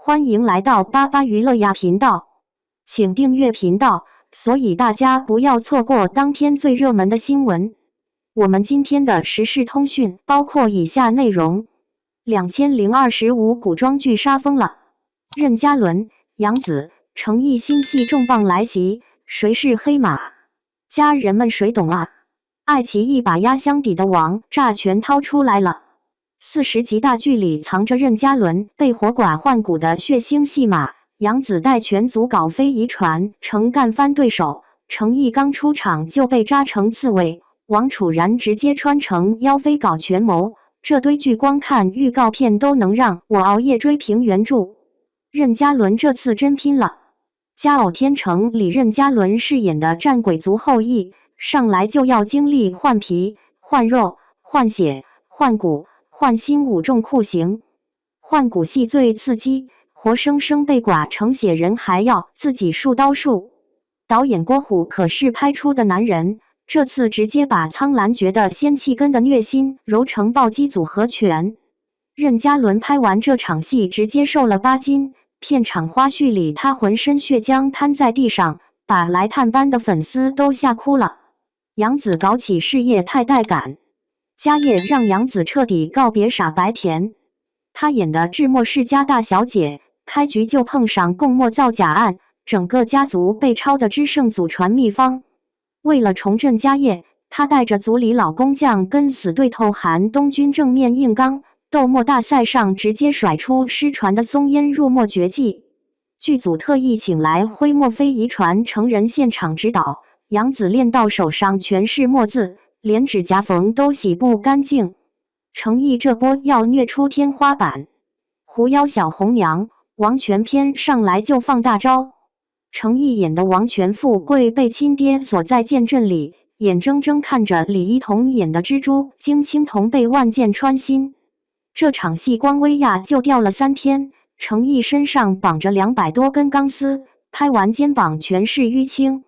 欢迎来到巴巴娱乐呀频道，请订阅频道，所以大家不要错过当天最热门的新闻。我们今天的时事通讯包括以下内容：2025古装剧杀疯了，任嘉伦、杨紫、成毅新戏重磅来袭，谁是黑马？家人们谁懂啊？爱奇艺把压箱底的王炸全掏出来了。40集大剧里藏着任嘉伦被活剐换骨的血腥戏码，杨紫带全组搞非遗传成干翻对手，成毅刚出场就被扎成刺猬，王楚然直接穿成妖妃搞权谋，这堆剧光看预告片都能让我熬夜追评原著。任嘉伦这次真拼了，《佳偶天成》里任嘉伦饰演的战鬼族后裔，上来就要经历换皮、换肉、换血、换骨、换心5重酷刑。换骨戏最刺激，活生生被剐成血人还要自己竖刀竖。导演郭虎可是拍出的男人，这次直接把苍兰诀的仙气跟的虐心揉成暴击组合拳。任嘉伦拍完这场戏直接瘦了8斤，片场花絮里他浑身血浆瘫在地上，把来探班的粉丝都吓哭了。杨紫搞起事业太带感，家业让杨紫彻底告别傻白甜。她演的智墨世家大小姐，开局就碰上共墨造假案，整个家族被抄的只剩祖传秘方。为了重振家业，她带着族里老工匠跟死对头韩东君正面硬刚，斗墨大赛上直接甩出失传的松烟入墨绝技。剧组特意请来徽墨非遗传成人现场指导，杨紫练到手上全是墨字，连指甲缝都洗不干净。成毅这波要虐出天花板，狐妖小红娘王权篇上来就放大招。成毅演的王权富贵被亲爹锁在剑阵里，眼睁睁看着李一桐演的蜘蛛精青铜被万箭穿心。这场戏光威亚就吊了3天，成毅身上绑着200多根钢丝，拍完肩膀全是淤青。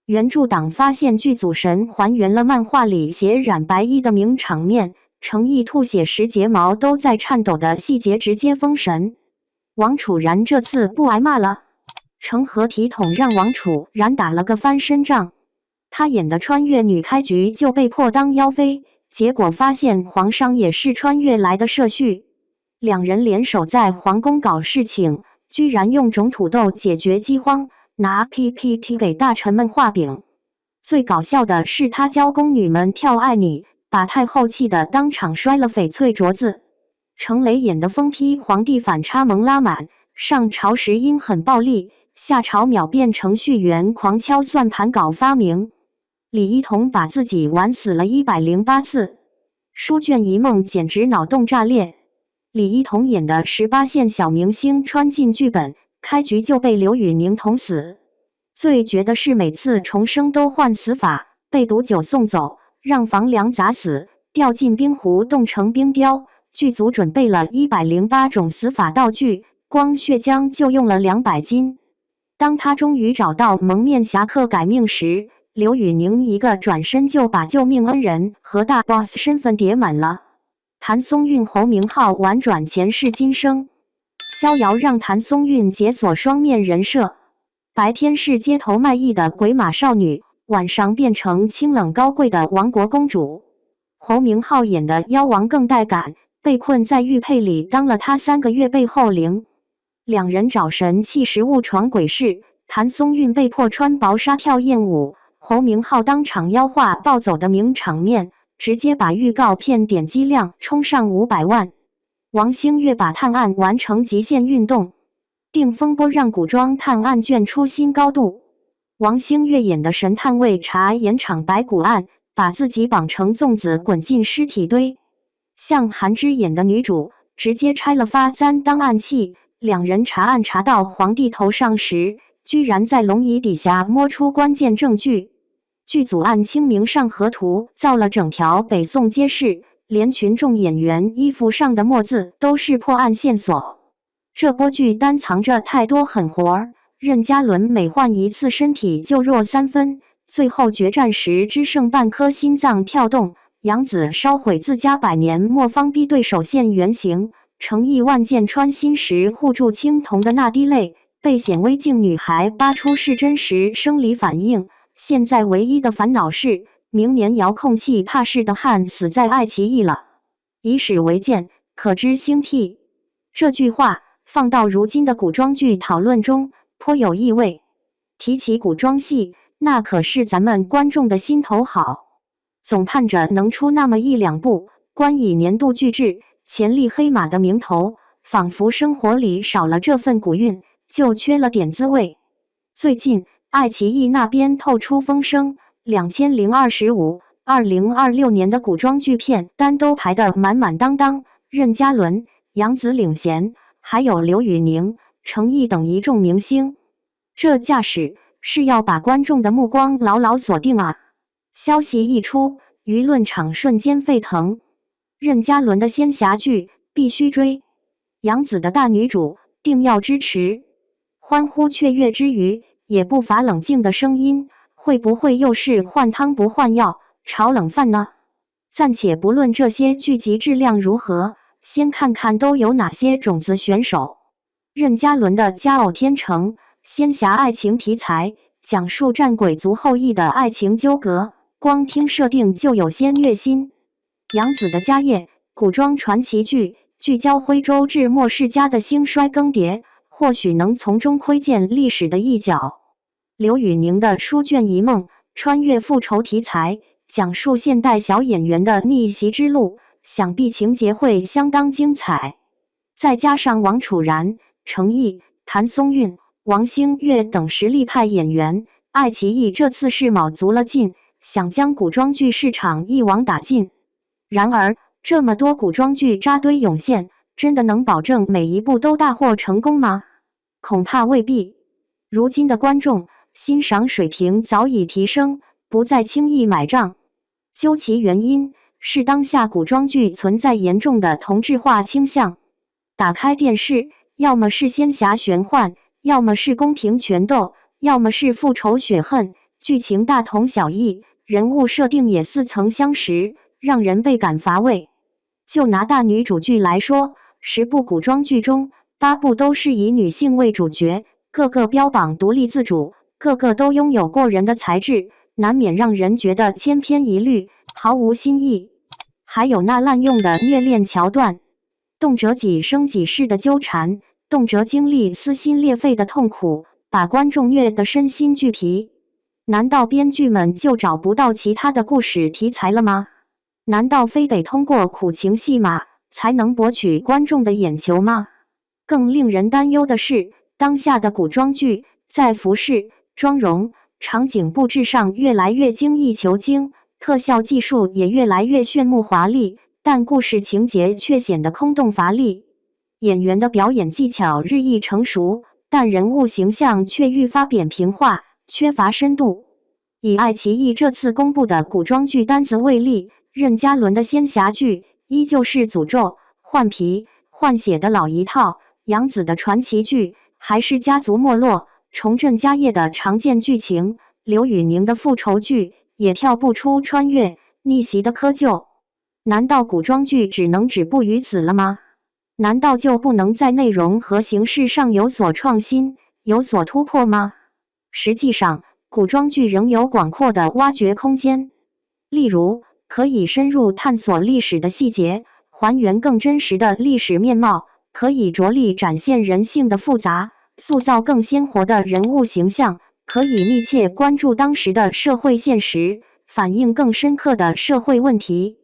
原著党发现剧组神还原了漫画里血染白衣的名场面，成毅吐血时睫毛都在颤抖的细节直接封神。王楚然这次不挨骂了，成何体统让王楚然打了个翻身仗。他演的穿越女开局就被迫当妖妃，结果发现皇上也是穿越来的摄续，两人联手在皇宫搞事情，居然用种土豆解决饥荒，拿 PPT 给大臣们画饼。最搞笑的是他教宫女们跳爱你，把太后气得当场摔了翡翠镯子。程雷演的疯批皇帝反差萌拉满，上朝时阴狠暴力，下朝秒变程序员狂敲算盘搞发明。李一桐把自己玩死了108次，书卷一梦简直脑洞炸裂。李一桐演的18线小明星穿进剧本，开局就被刘宇宁捅死。最绝的是每次重生都换死法，被毒酒送走，让房梁砸死，掉进冰湖冻成冰雕。剧组准备了108种死法道具，光血浆就用了200斤。当他终于找到蒙面侠客改命时，刘宇宁一个转身就把救命恩人和大 boss 身份叠满了。谭松韵、侯明昊婉转前世今生，逍遥让谭松韵解锁双面人设，白天是街头卖艺的鬼马少女，晚上变成清冷高贵的亡国公主。侯明昊演的妖王更带感，被困在玉佩里当了他3个月背后灵。两人找神器时误闯鬼市，谭松韵被迫穿薄纱跳艳舞，侯明昊当场妖化暴走的名场面，直接把预告片点击量冲上500万。王星越把探案完成极限运动，定风波让古装探案卷出新高度。王星越演的神探为查盐场白骨案，把自己绑成粽子滚进尸体堆。像韩芝演的女主直接拆了发簪当暗器，两人查案查到皇帝头上时，居然在龙椅底下摸出关键证据。剧组按《清明上河图》造了整条北宋街市，连群众演员衣服上的墨字都是破案线索。这波剧单藏着太多狠活儿，任嘉伦每换一次身体就弱3分，最后决战时只剩半颗心脏跳动。杨紫烧毁自家100年墨方逼对手现原形，诚意万箭穿心时护住青铜的那滴泪，被显微镜女孩扒出是真实生理反应。现在唯一的烦恼是，明年遥控器怕是的汉死在爱奇艺了。以史为鉴，可知兴替。这句话放到如今的古装剧讨论中，颇有意味。提起古装戏，那可是咱们观众的心头好，总盼着能出那么一两部，冠以年度巨制、潜力黑马的名头，仿佛生活里少了这份古韵，就缺了点滋味。最近，爱奇艺那边透出风声，2025、2026年的古装剧片单都排得满满当当，任嘉伦、杨紫领衔，还有刘宇宁、程毅等一众明星。这架势是要把观众的目光牢牢锁定啊！消息一出，舆论场瞬间沸腾。任嘉伦的仙侠剧必须追，杨紫的大女主定要支持。欢呼雀跃之余，也不乏冷静的声音，会不会又是换汤不换药，炒冷饭呢？暂且不论这些剧集质量如何，先看看都有哪些种子选手。任嘉伦的《佳偶天成》，仙侠爱情题材，讲述战鬼族后裔的爱情纠葛，光听设定就有些虐心。杨紫的《家业》，古装传奇剧，聚焦徽州至末世家的兴衰更迭，或许能从中窥见历史的一角。刘宇宁的《书卷一梦》，穿越复仇题材，讲述现代小演员的逆袭之路，想必情节会相当精彩。再加上王楚然、程毅、谭松韵、王星越等实力派演员，爱奇艺这次是卯足了劲，想将古装剧市场一网打尽。然而，这么多古装剧扎堆涌现，真的能保证每一部都大获成功吗？恐怕未必。如今的观众欣赏水平早已提升，不再轻易买账。究其原因，是当下古装剧存在严重的同质化倾向。打开电视，要么是仙侠玄幻，要么是宫廷权斗，要么是复仇雪恨，剧情大同小异，人物设定也似曾相识，让人倍感乏味。就拿大女主剧来说，10部古装剧中，8部都是以女性为主角，个个标榜独立自主，个个都拥有过人的才智，难免让人觉得千篇一律，毫无新意。还有那滥用的虐恋桥段，动辄几生几世的纠缠，动辄经历撕心裂肺的痛苦，把观众虐得身心俱疲。难道编剧们就找不到其他的故事题材了吗？难道非得通过苦情戏码才能博取观众的眼球吗？更令人担忧的是，当下的古装剧在服饰、妆容、场景布置上越来越精益求精，特效技术也越来越炫目华丽，但故事情节却显得空洞乏力。演员的表演技巧日益成熟，但人物形象却愈发扁平化，缺乏深度。以爱奇艺这次公布的古装剧单子为例，任嘉伦的仙侠剧依旧是诅咒、换皮、换血的老一套，杨紫的传奇剧还是家族没落、重振家业的常见剧情，刘宇宁的复仇剧也跳不出穿越、逆袭的窠臼。难道古装剧只能止步于此了吗？难道就不能在内容和形式上有所创新、有所突破吗？实际上，古装剧仍有广阔的挖掘空间。例如，可以深入探索历史的细节，还原更真实的历史面貌；可以着力展现人性的复杂，塑造更鲜活的人物形象；可以密切关注当时的社会现实，反映更深刻的社会问题。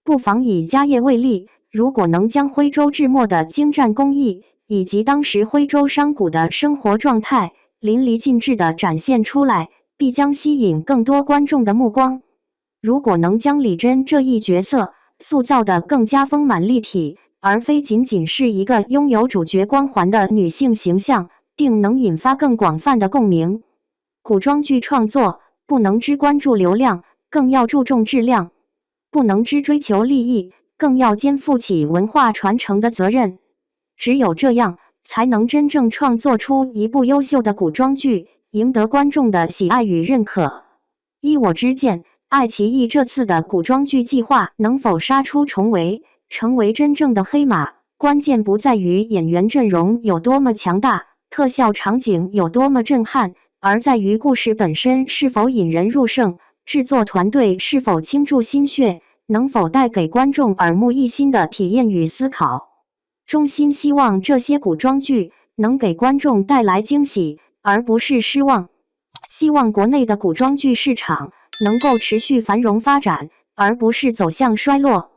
不妨以家业为例，如果能将徽州至末的精湛工艺，以及当时徽州商贾的生活状态淋漓尽致地展现出来，必将吸引更多观众的目光。如果能将李珍这一角色塑造得更加丰满立体，而非仅仅是一个拥有主角光环的女性形象，定能引发更广泛的共鸣。古装剧创作不能只关注流量，更要注重质量；不能只追求利益，更要肩负起文化传承的责任。只有这样，才能真正创作出一部优秀的古装剧，赢得观众的喜爱与认可。依我之见，爱奇艺这次的古装剧计划能否杀出重围，成为真正的黑马，关键不在于演员阵容有多么强大，特效场景有多么震撼，而在于故事本身是否引人入胜，制作团队是否倾注心血，能否带给观众耳目一新的体验与思考。衷心希望这些古装剧能给观众带来惊喜，而不是失望。希望国内的古装剧市场能够持续繁荣发展，而不是走向衰落。